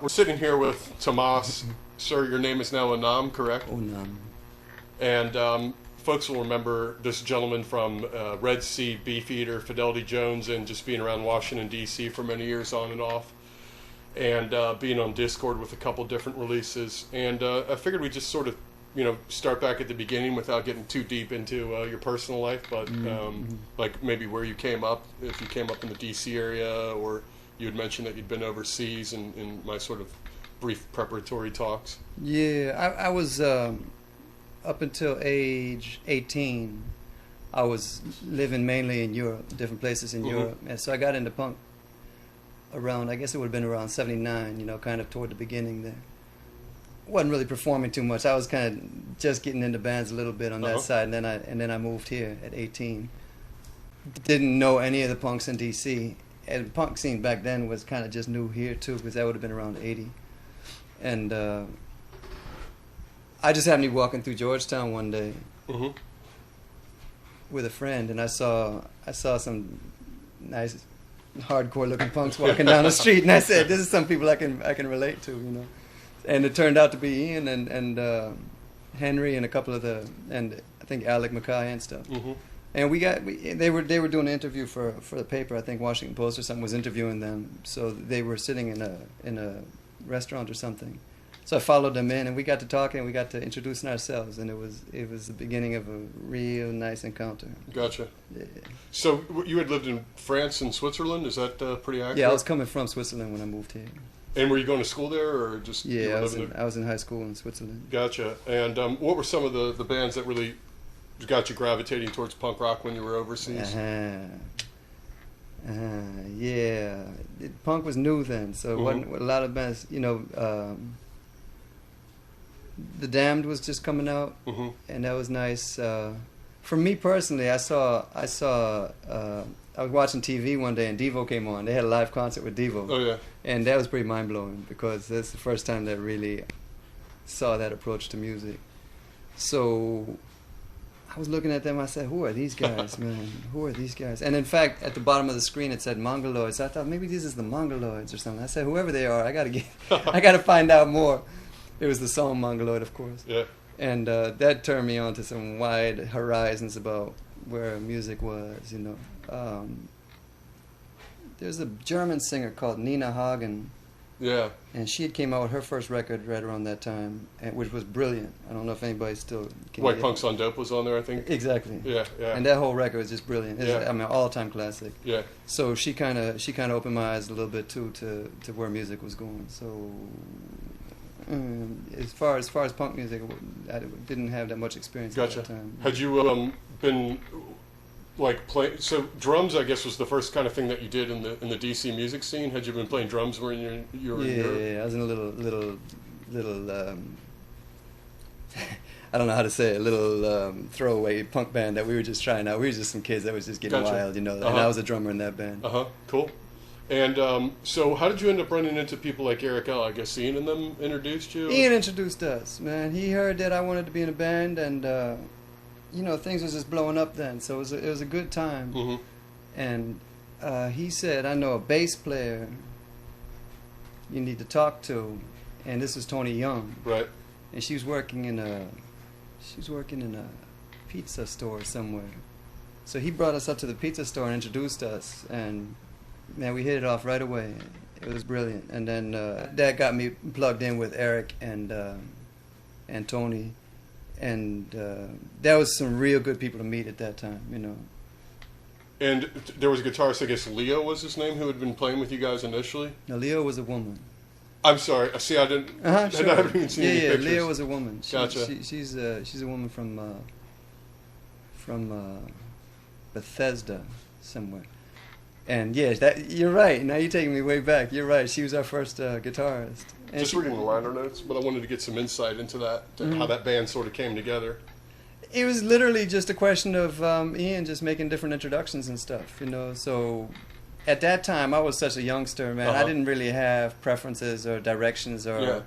We're sitting here with Tomas. Sir, your name is now Onam, correct? Onam. And folks will remember this gentleman from Red Sea, Beefeater, Fidelity Jones, and just being around Washington, D.C. for many years on and off. And being on Discord with a couple different releases. And I figured we'd just sort of, start back at the beginning without getting too deep into your personal life. But like maybe where you came up, if you came up in the D.C. area, or you had mentioned that you'd been overseas in my sort of brief preparatory talks. Yeah, I was up until age 18. I was living mainly in Europe, different places in Europe, and so I got into punk around, I guess it would have been around 79, kind of toward the beginning there. Wasn't really performing too much. I was kind of just getting into bands a little bit on that side, and then I moved here at 18. Didn't know any of the punks in DC. And the punk scene back then was kind of just new here too, because that would have been around 80. And I just happened to be walking through Georgetown one day with a friend, and I saw some nice hardcore looking punks walking down the street, and I said, "This is some people I can relate to," And it turned out to be Ian and Henry and a couple of and I think Alec Mackay and stuff. And they were doing an interview for the paper. I think Washington Post or something was interviewing them. So they were sitting in a restaurant or something. So I followed them in, and we got to talking. We got to introducing ourselves, and it was the beginning of a real nice encounter. Gotcha. Yeah. So you had lived in France and Switzerland. Is that pretty accurate? Yeah, I was coming from Switzerland when I moved here. And were you going to school there, or just I was in high school in Switzerland. Gotcha. And what were some of the bands that really got you gravitating towards punk rock when you were overseas? Yeah, punk was new then, so it wasn't a lot of bands. The Damned was just coming out, and that was nice. For me personally, I was watching TV one day and Devo came on. They had a live concert with Devo. Oh yeah, and that was pretty mind blowing because that's the first time that I really saw that approach to music. So I was looking at them. I said, "Who are these guys, man? Who are these guys?" And in fact, at the bottom of the screen, it said Mongoloids. I thought maybe this is the Mongoloids or something. I said, "Whoever they are, I gotta find out more." It was the song Mongoloid, of course. Yeah. And that turned me on to some wide horizons about where music was. There's a German singer called Nina Hagen. Yeah. And she had came out with her first record right around that time, which was brilliant. I don't know if anybody still can White Punks on Dope was on there, I think. Exactly. Yeah. And that whole record was just brilliant. Yeah. I mean, all-time classic. Yeah. So she kind of opened my eyes a little bit too to where music was going. So as far as punk music, I didn't have that much experience Gotcha. at that time. Had you been like playing? So drums, I guess, was the first kind of thing that you did in the DC music scene. Had you been playing drums when you were in Europe? Yeah, I was in a little I don't know how to say it, a little throwaway punk band that we were just trying out. We were just some kids that was just getting wild, And I was a drummer in that band. Cool. And so how did you end up running into people like Eric L? I guess Ian and them introduced you? Ian introduced us, man. He heard that I wanted to be in a band, and things was just blowing up then, so it was a good time. And he said, "I know a bass player you need to talk to," and this was Tony Young. Right. And she was working in a pizza store somewhere. So he brought us up to the pizza store and introduced us, and man, we hit it off right away. It was brilliant. And then that got me plugged in with Eric and Tony, and that was some real good people to meet at that time, And there was a guitarist, I guess Leo was his name, who had been playing with you guys initially? Now, Leo was a woman. I'm sorry. See, I didn't. Sure. I haven't even seen any pictures. Leo was a woman. Gotcha. She's a woman from Bethesda somewhere. And yes, you're right. Now you're taking me way back. You're right. She was our first guitarist. And just reading the liner notes, but I wanted to get some insight into that, how that band sort of came together. It was literally just a question of Ian just making different introductions and stuff, So at that time, I was such a youngster, man. I didn't really have preferences or directions or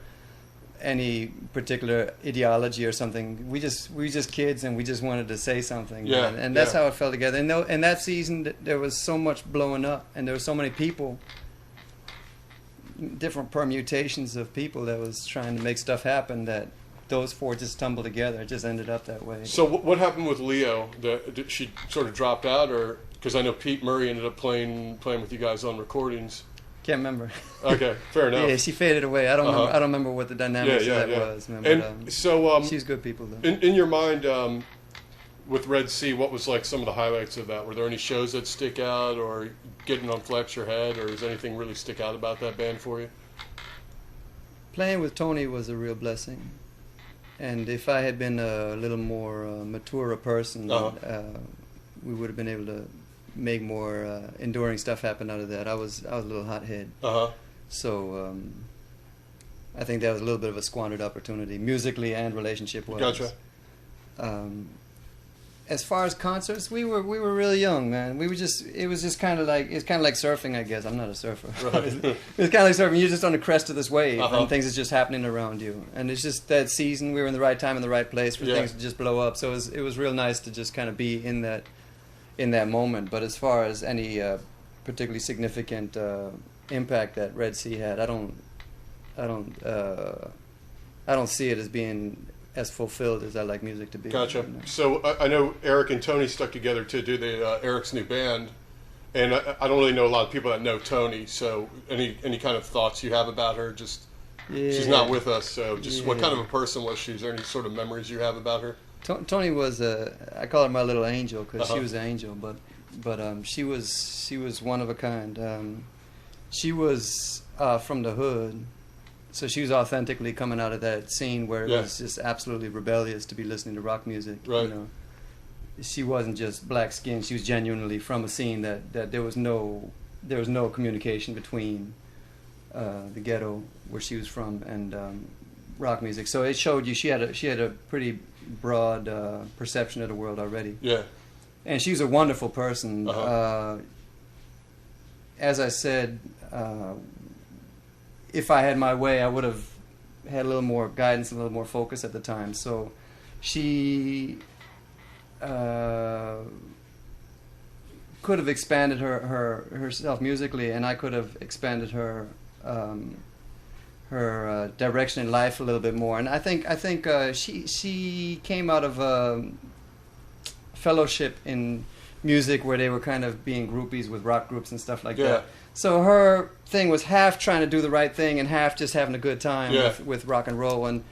any particular ideology or something. We were just kids, and we just wanted to say something. Yeah, and that's how it fell together. And in that season, there was so much blowing up, and there were so many people different permutations of people that was trying to make stuff happen, that those four just stumbled together. It just ended up that way. So what happened with Leo? Did she sort of dropped out, or because I know Pete Murray ended up playing with you guys on recordings? Can't remember. Okay, fair enough. Yeah, she faded away. I don't remember what the dynamics of that was. Man, and so she's good people though. In your mind, with Red Sea, what was like some of the highlights of that? Were there any shows that stick out, or getting on Flex Your Head, or does anything really stick out about that band for you? Playing with Tony was a real blessing. And if I had been a little more mature a person, we would have been able to make more enduring stuff happen out of that. I was a little hothead. So I think that was a little bit of a squandered opportunity, musically and relationship-wise. Gotcha. As far as concerts, we were really young, man. It was just kind of like surfing, I guess. I'm not a surfer. Right. It's kind of like surfing. You're just on the crest of this wave, and things are just happening around you. And it's just that season. We were in the right time in the right place for things to just blow up. So it was real nice to just kind of be in that moment. But as far as any particularly significant impact that Red Sea had, I don't see it as being as fulfilled as I like music to be. Gotcha. So I know Eric and Tony stuck together to do the Eric's new band, and I don't really know a lot of people that know Tony. So any kind of thoughts you have about her? Just she's not with us. So just what kind of a person was she? Is there any sort of memories you have about her? Tony was I call her my little angel, because she was an angel, but she was one of a kind. She was from the hood. So she was authentically coming out of that scene where it was just absolutely rebellious to be listening to rock music. Right. You know, she wasn't just black skinned. She was genuinely from a scene that there was no communication between the ghetto where she was from and rock music. So it showed you she had a pretty broad perception of the world already. Yeah. And she was a wonderful person. As I said. If I had my way, I would have had a little more guidance, a little more focus at the time. So she could have expanded herself musically, and I could have expanded her direction in life a little bit more. And I think she came out of a fellowship in music where they were kind of being groupies with rock groups and stuff like that. So her thing was half trying to do the right thing and half just having a good time with rock and roll. And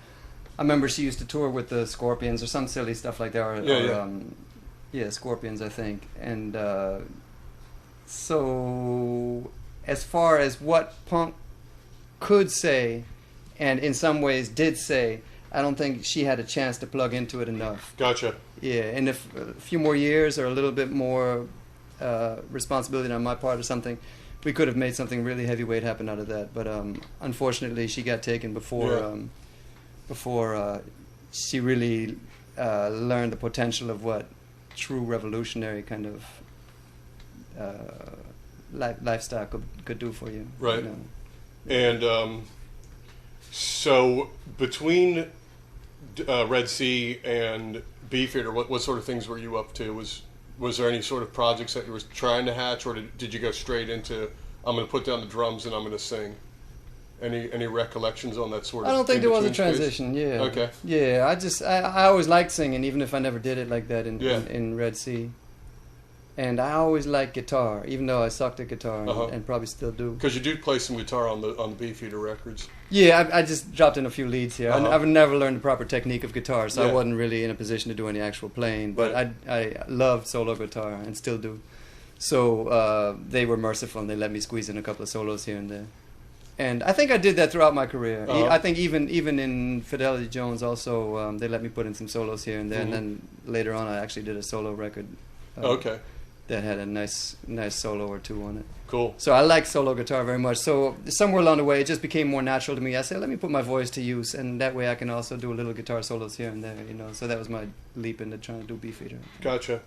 I remember she used to tour with the Scorpions or some silly stuff like that. Scorpions, I think. And so as far as what punk could say, and in some ways did say, I don't think she had a chance to plug into it enough. Gotcha. Yeah, and if a few more years or a little bit more responsibility on my part or something, we could have made something really heavyweight happen out of that. But unfortunately, she got taken before she really learned the potential of what true revolutionary kind of lifestyle could do for you. Right. You know? And so between Red Sea and Beefeater, what sort of things were you up to? Was there any sort of projects that you were trying to hatch, or did you go straight into, I'm going to put down the drums and I'm going to sing? Any recollections on that sort of? I don't think there was a transition. Space? Yeah. Okay. Yeah, I always liked singing, even if I never did it like that in Red Sea. And I always liked guitar, even though I sucked at guitar and probably still do. Because you do play some guitar on the Beefeater records. Yeah, I just dropped in a few leads here. I've never learned the proper technique of guitar, so I wasn't really in a position to do any actual playing. But I love solo guitar and still do. So they were merciful and they let me squeeze in a couple of solos here and there. And I think I did that throughout my career. I think even in Fidelity Jones also, they let me put in some solos here and there. And then later on I actually did a solo record. That had a nice solo or two on it. Cool. So I like solo guitar very much. So somewhere along the way, it just became more natural to me. I said, let me put my voice to use, and that way I can also do a little guitar solos here and there, you know. So that was my leap into trying to do Beefeater. Gotcha.